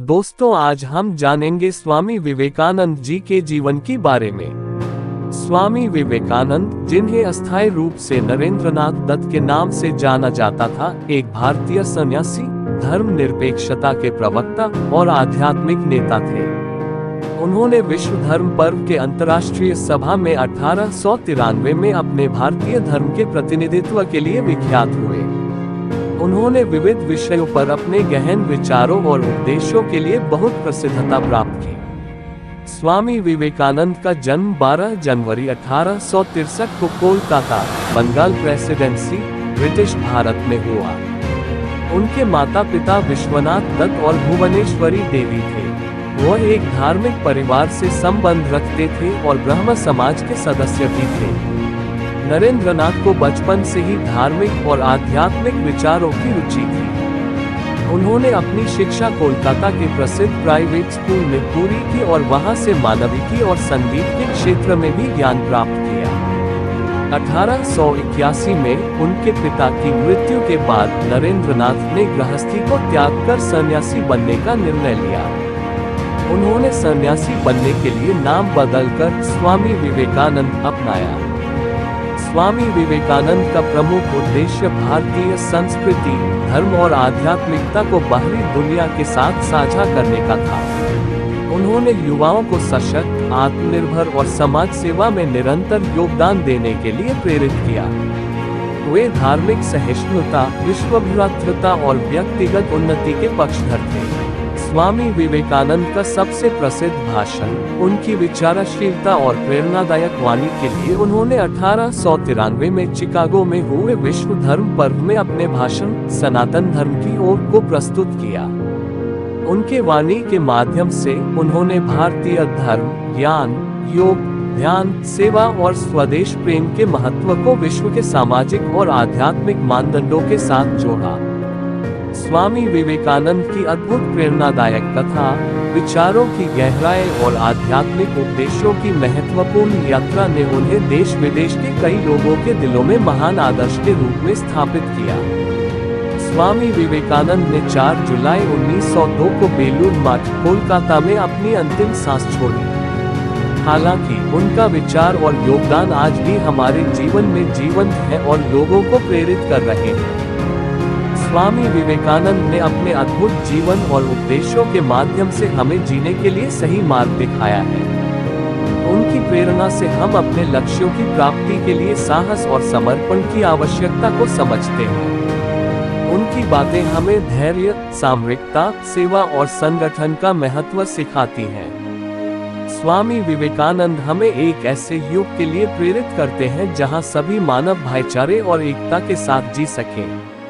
दोस्तों, आज हम जानेंगे स्वामी विवेकानंद जी के जीवन के बारे में। स्वामी विवेकानंद, जिन्हें अस्थायी रूप से नरेंद्रनाथ दत्त के नाम से जाना जाता था, एक भारतीय सन्यासी, धर्मनिरपेक्षता के प्रवक्ता और आध्यात्मिक नेता थे। उन्होंने विश्व धर्म पर्व के अंतर्राष्ट्रीय सभा में 1893 में अपने भारतीय धर्म के प्रतिनिधित्व के लिए विख्यात हुए। उन्होंने विविध विषयों पर अपने गहन विचारों और उपदेशों के लिए बहुत प्रसिद्धता प्राप्त की। स्वामी विवेकानंद का जन्म 12 जनवरी 1863 को कोलकाता, बंगाल प्रेसिडेंसी, ब्रिटिश भारत में हुआ। उनके माता पिता विश्वनाथ दत्त और भुवनेश्वरी देवी थे। वह एक धार्मिक परिवार से संबंध रखते थे और ब्रह्म समाज के सदस्य भी थे। नरेंद्रनाथ को बचपन से ही धार्मिक और आध्यात्मिक विचारों की रुचि थी। उन्होंने अपनी शिक्षा कोलकाता के प्रसिद्ध प्राइवेट स्कूल में पूरी की और वहां से मानविकी और संगीत के क्षेत्र में भी ज्ञान प्राप्त किया। 1881 में उनके पिता की मृत्यु के बाद नरेंद्रनाथ ने गृहस्थी को त्याग कर सन्यासी बनने का निर्णय लिया। उन्होंने सन्यासी बनने के लिए नाम बदलकर स्वामी विवेकानंद अपनाया। स्वामी विवेकानंद का प्रमुख उद्देश्य भारतीय संस्कृति, धर्म और आध्यात्मिकता को बाहरी दुनिया के साथ साझा करने का था। उन्होंने युवाओं को सशक्त, आत्मनिर्भर और समाज सेवा में निरंतर योगदान देने के लिए प्रेरित किया। वे धार्मिक सहिष्णुता, विश्वभ्रातृता और व्यक्तिगत उन्नति के पक्षधर थे। स्वामी विवेकानंद का सबसे प्रसिद्ध भाषण, उनकी विचारशीलता और प्रेरणादायक वाणी के लिए उन्होंने 1893 में चिकागो में हुए विश्व धर्म पर्व में अपने भाषण सनातन धर्म की ओर को प्रस्तुत किया। उनके वाणी के माध्यम से उन्होंने भारतीय धर्म, ज्ञान, योग, ध्यान, सेवा और स्वदेश प्रेम के महत्व को विश्व के सामाजिक और आध्यात्मिक मानदंडों के साथ जोड़ा। स्वामी विवेकानंद की अद्भुत प्रेरणादायक कथा, विचारों की गहराई और आध्यात्मिक उपदेशों की महत्वपूर्ण यात्रा ने उन्हें देश विदेश के कई लोगों के दिलों में महान आदर्श के रूप में स्थापित किया। स्वामी विवेकानंद ने 4 जुलाई 1902 को बेलूर मठ, कोलकाता में अपनी अंतिम सांस छोड़ी। हालांकि उनका विचार और योगदान आज भी हमारे जीवन में जीवंत है और लोगों को प्रेरित कर रहे हैं। स्वामी विवेकानंद ने अपने अद्भुत जीवन और उपदेशों के माध्यम से हमें जीने के लिए सही मार्ग दिखाया है। उनकी प्रेरणा से हम अपने लक्ष्यों की प्राप्ति के लिए साहस और समर्पण की आवश्यकता को समझते हैं। उनकी बातें हमें धैर्य, सामरिकता, सेवा और संगठन का महत्व सिखाती हैं। स्वामी विवेकानंद हमें एक ऐसे युग के लिए प्रेरित करते हैं जहां सभी मानव भाईचारे और एकता के साथ जी सकें।